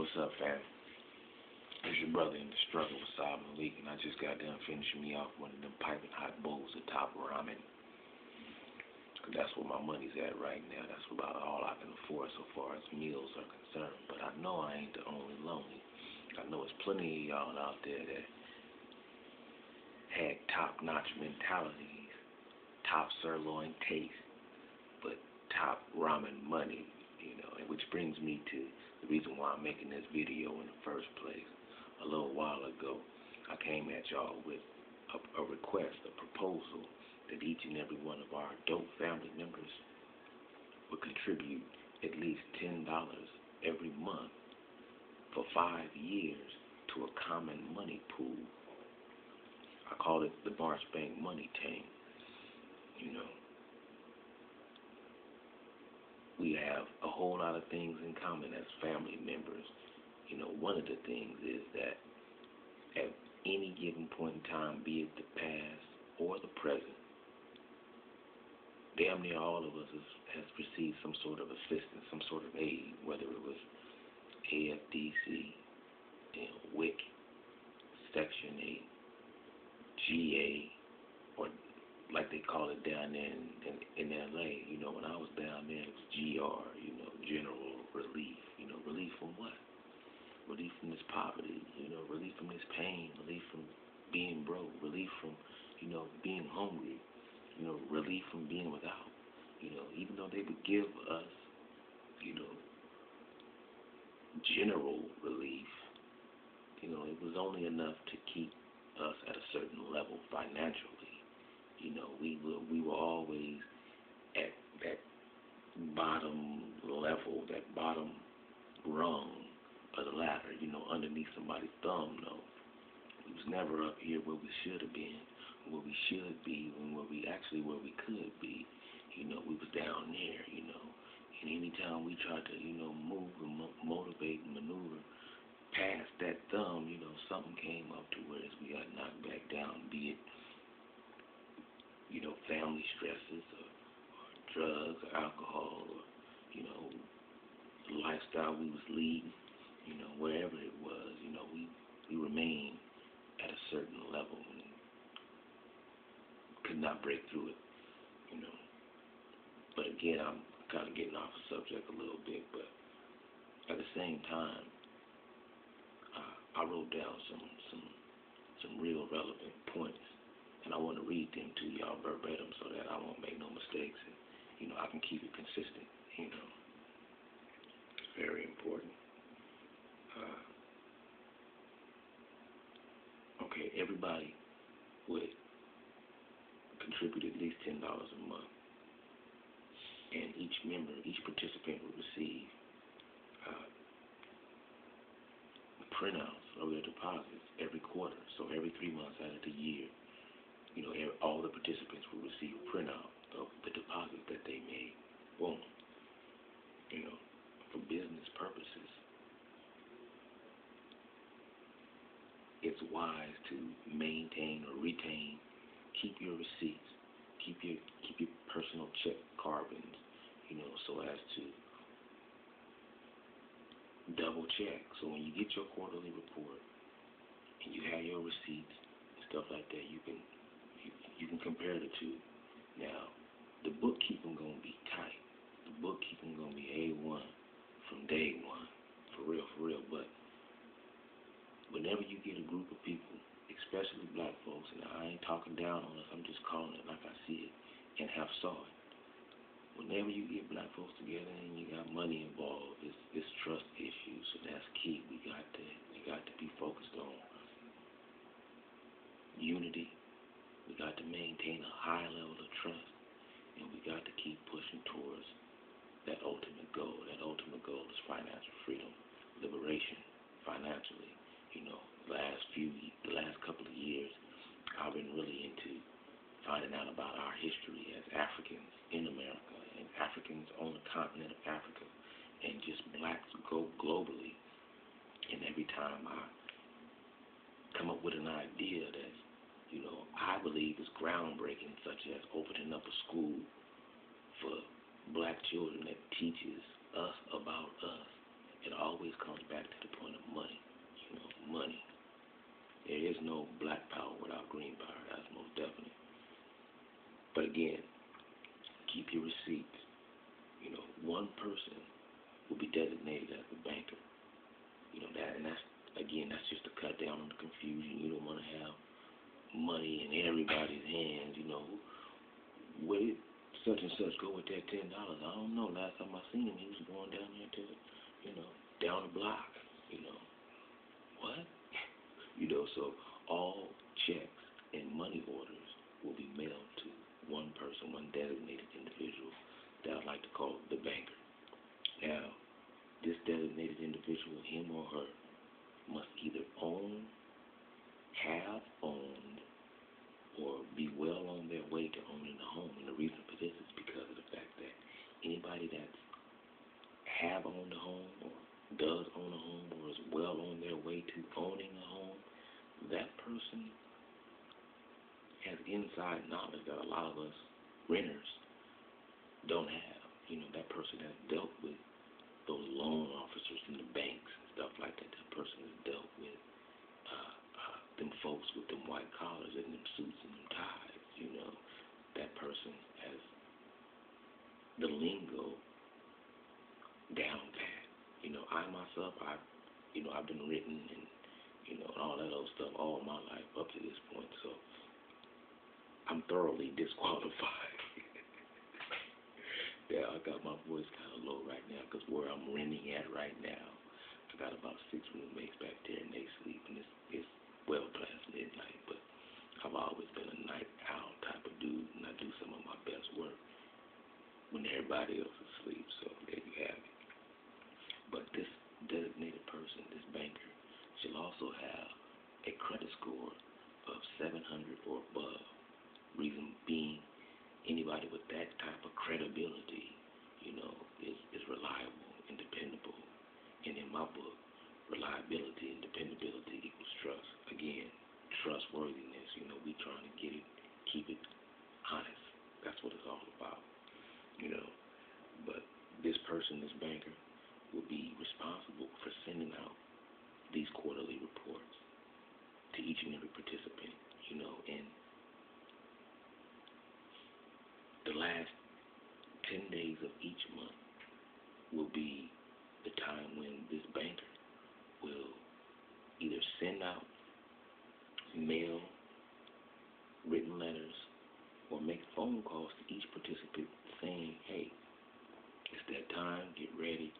What's up, fam? It's your brother in the struggle with Saab Malik, and I just got done finishing me off one of them piping hot bowls of top ramen. 'Cause that's where my money's at right now. That's about all I can afford so far as meals are concerned. But I know I ain't the only lonely. I know there's plenty of y'all out there that had top-notch mentalities, top sirloin taste, but top ramen money, and which brings me to the reason why I'm making this video in the first place. A little while ago, I came at y'all with a request, a proposal, that each and every one of our adult family members would contribute at least $10 every month for 5 years to a common money pool. I call it the Marchbank Money Tank. We have a whole lot of things in common as family members. One of the things is that at any given point in time, be it the past or the present, damn near all of us has received some sort of assistance, some sort of aid, whether it was AFDC, WIC, Section 8, GA, or like they call it down there in LA. When I was down there, it was GR, General Relief. Relief from what? Relief from this poverty, relief from this pain, relief from being broke, relief from, being hungry, relief from being without. Even though they would give us, general relief, it was only enough to keep us at a certain level financially. We were always at that bottom level, that bottom rung of the ladder, underneath somebody's thumb. No, we was never up here where we should have been, where we should be, and where we could be. We was down there, and anytime we tried to, move and motivate and maneuver past that thumb, something came up to where we got knocked back down, be it, family stresses or drugs or alcohol or, the lifestyle we was leading, wherever it was, we remained at a certain level and could not break through it, But again, I'm kind of getting off the subject a little bit, but at the same time, I wrote down some real relevant points, and I want to read them to y'all verbatim so that I won't make no mistakes and, I can keep it consistent, It's very important. Okay, everybody would contribute at least $10 a month, and each participant would receive printouts of their deposits every quarter. So every 3 months out of the year, all the participants will receive a printout of the deposits that they made. Boom. For business purposes, it's wise to maintain or retain, keep your receipts, keep your personal check carbons, so as to double check. So when you get your quarterly report and you have your receipts and stuff like that, you can compare the two. Now, the bookkeeping gonna be tight. The bookkeeping gonna be A1 from day one, for real. But whenever you get a group of people, especially black folks, and I ain't talking down on us, I'm just calling it like I see it and have saw it. Whenever you get black folks together and you got money involved, it's trust issues, so that's key. We got to be focused on unity. We got to maintain a high level of trust, and we got to keep pushing towards that ultimate goal. That ultimate goal is financial freedom, liberation financially. The last couple of years, I've been really into finding out about our history as Africans in America and Africans on the continent of Africa and just blacks go globally. And every time I come up with an idea that, I believe is groundbreaking, such as opening up a school for black children that teaches us about us it always comes back to the point of money. Money. There is no black power without green power. That's most definitely. But again, keep your receipts. One person will be designated as the banker. And that's just to cut down on the confusion. You don't want to have money in everybody's hands. Where did such and such go with that $10? I don't know. Last time I seen him, he was going down there to, down the block. What? So all checks and money orders will be mailed to one person, one designated individual that I like to call the banker. Now, this designated individual, him or her, must either own, have owned, or be well on their way to owning a home. And the reason for this is because of the fact that anybody that's have owned a home or does own a home or is well on their way to owning a home, that person has inside knowledge that a lot of us renters don't have. That person has dealt with those loan officers from the banks and stuff like that. That person has dealt with them folks with them white collars and them suits and them ties. That person has the lingo down pat. I myself, I've been written and all that other stuff all my life up to this point, so I'm thoroughly disqualified. Yeah, I got my voice kind of low right now because where I'm renting at right now, I got about 6 roommates back there and they sleep, and it's well past midnight, but I've always been a night owl type of dude, and I do some of my best work when everybody else is asleep, so there you have it. But this designated person, this banker, should also have a credit score of 700 or above. Reason being, anybody with that type of credibility, is reliable and dependable. And in my book, reliability and dependability equals trust. Again, trustworthiness. We trying to keep it honest. That's what it's all about. But this person, this banker, will be responsible for sending out these quarterly reports to each and every participant. And the last 10 days of each month will be the time when this banker will either send out mail, written letters, or make phone calls to each participant saying, hey, it's that time, get ready,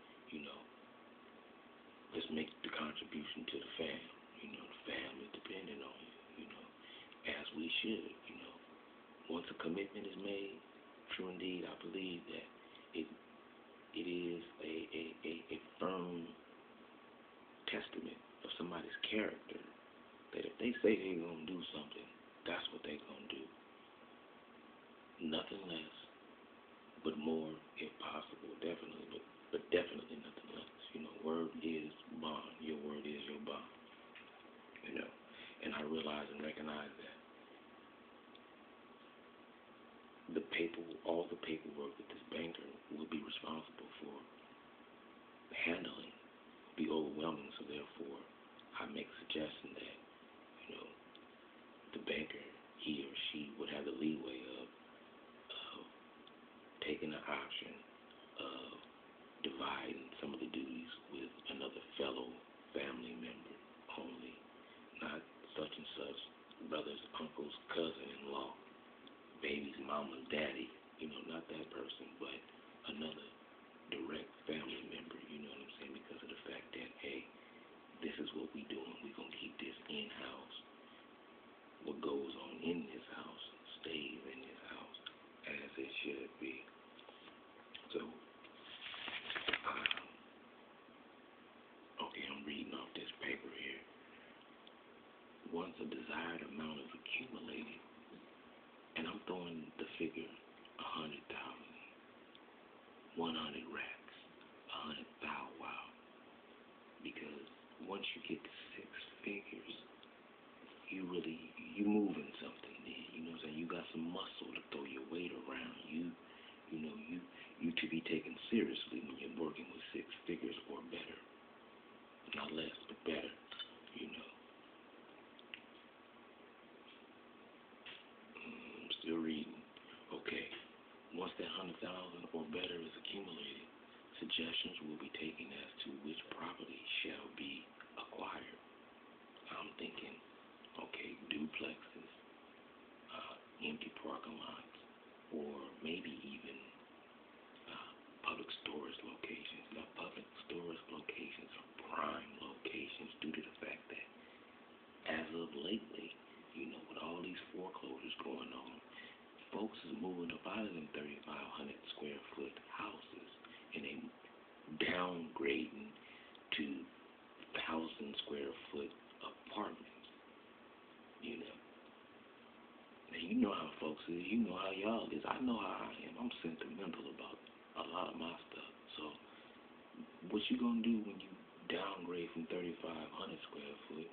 let's make the contribution to the family. The family depending on you, as we should, Once a commitment is made, true indeed, I believe that it is a firm testament of somebody's character that if they say they're going to do something, that's what they're going to do. Nothing less, but more if possible, definitely, but definitely nothing less. Word is bond. Your word is your bond. And I realize and recognize that all the paperwork that this banker will be responsible for handling will be overwhelming. So therefore, I make a suggestion that the banker, he or she, would have the leeway of taking the option of dividing some of the duties with another fellow family member only, not such and such, brothers, uncles, cousin-in-law, baby's mama's daddy, not that person, but another direct family member, you know what I'm saying, because of the fact that, hey, this is what we doing. We're going to keep this in-house. What goes on in this house stays in this house as it should be. So, okay, I'm reading off this paper here. Once a desired amount is accumulated, and I'm throwing the figure 100,000, 100 racks, 100,000, wow. Because once you get to 6 figures, you moving something there. You know what I'm saying? You got some muscle to throw your weight around. You to be taken seriously when you're working with 6 figures or better. suggestions will be taken as to which property shall be acquired. I'm thinking, okay, duplexes, empty parking lots, or maybe even public storage locations. Now, public storage locations are prime locations due to the fact that as of lately, with all these foreclosures going on, folks is moving up out of them 3,500 square foot houses and they downgrading to 1,000 square foot apartments. Now you know how folks is. You know how y'all is. I know how I am. I'm sentimental about a lot of my stuff. So what you gonna do when you downgrade from 3,500 square foot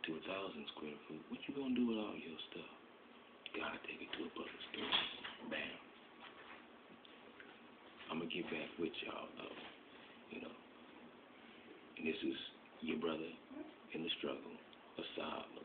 to 1,000 square foot? What you gonna do with all your stuff? Gotta take it to a public store. Bam. I'm gonna get back with y'all though. And this is your brother in the struggle, Asad.